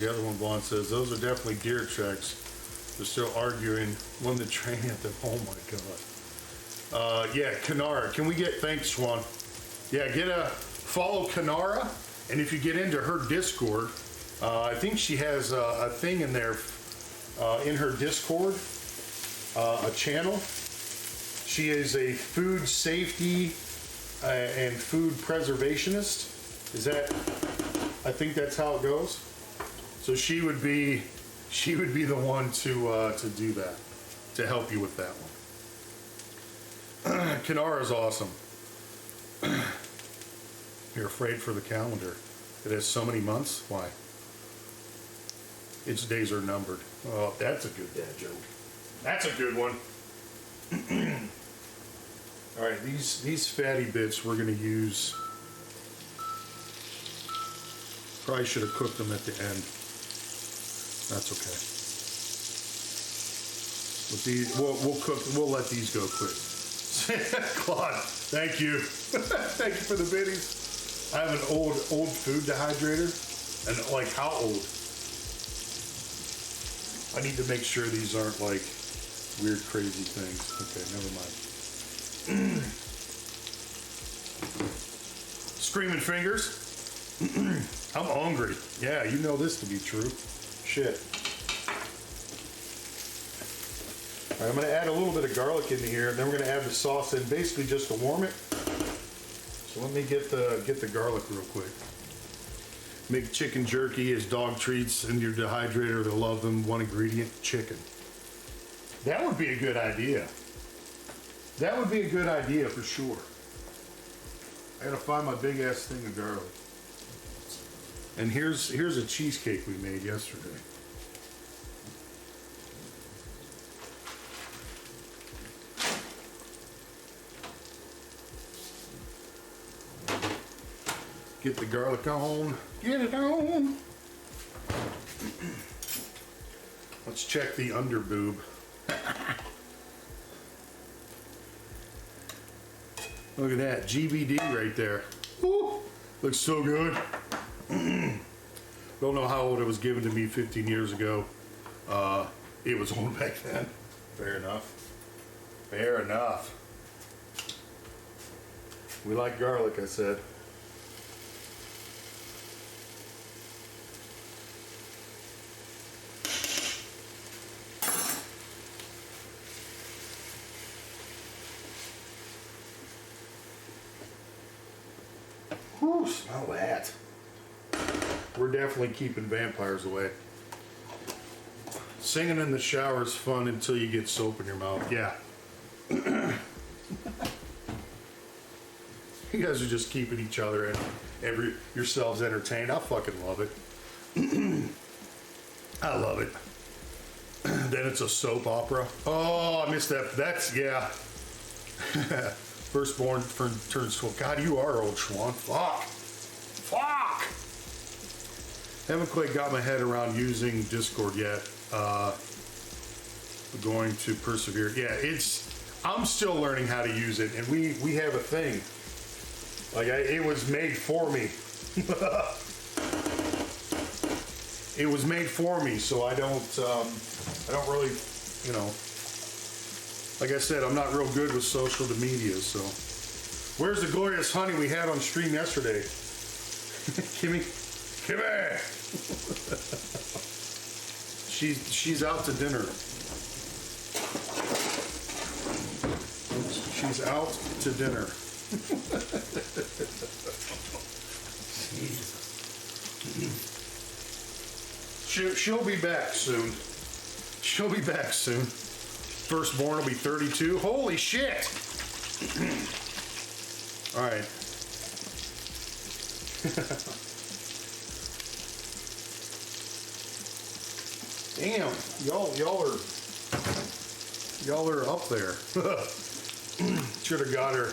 The other one, Vaughn says, those are definitely deer tracks. They're still arguing when the train hit them. Oh my God. Yeah, Kanara. Can we get, thanks, Swan. Yeah, follow Kanara. And if you get into her Discord, I think she has a thing in there, in her Discord, a channel. She is a food safety and food preservationist. I think that's how it goes. So she would be the one to do that, to help you with that one. Kanara is awesome. You're afraid for the calendar. It has so many months. Why? Its days are numbered. Oh, that's a good dad joke. That's a good one. All right, these fatty bits we're gonna use. Probably should have cooked them at the end. That's okay. With these, we'll let these go quick. Claude, thank you. Thank you for the biddies. I have an old food dehydrator. And like, how old? I need to make sure these aren't like weird, crazy things. Okay, never mind. Screaming fingers. I'm hungry. Yeah, you know this to be true. Shit. All right, I'm gonna add a little bit of garlic into here, and then we're gonna add the sauce in, basically just to warm it. So let me get the garlic real quick. Make chicken jerky as dog treats in your dehydrator. They'll love them. One ingredient, chicken. That would be a good idea. That would be a good idea for sure. I gotta find my big ass thing of garlic. And here's a cheesecake we made yesterday. Get the garlic on. Get it on. Let's check the under boob. Look at that, GBD right there. Woo! Looks so good. Don't know how old it was given to me 15 years ago. It was old back then. Fair enough. Fair enough. We like garlic, I said. Whew, smell that. We're definitely keeping vampires away. Singing in the shower is fun until you get soap in your mouth. Yeah. You guys are just keeping each other and yourselves entertained. I fucking love it. I love it. Then it's a soap opera. Oh, I missed that. That's, yeah. Firstborn turns 12. God, you are old, Schwan. Fuck. Fuck. Haven't quite got my head around using Discord yet. We're going to persevere. Yeah, I'm still learning how to use it, and we have a thing. Like, it was made for me. It was made for me, so I don't really, you know, like I said, I'm not real good with social media, so. Where's the glorious honey we had on stream yesterday? Kimmy? She's out to dinner. Oops, she's out to dinner. She'll be back soon. She'll be back soon. Firstborn will be 32. Holy shit! All right. Damn, y'all are up there. Should have got her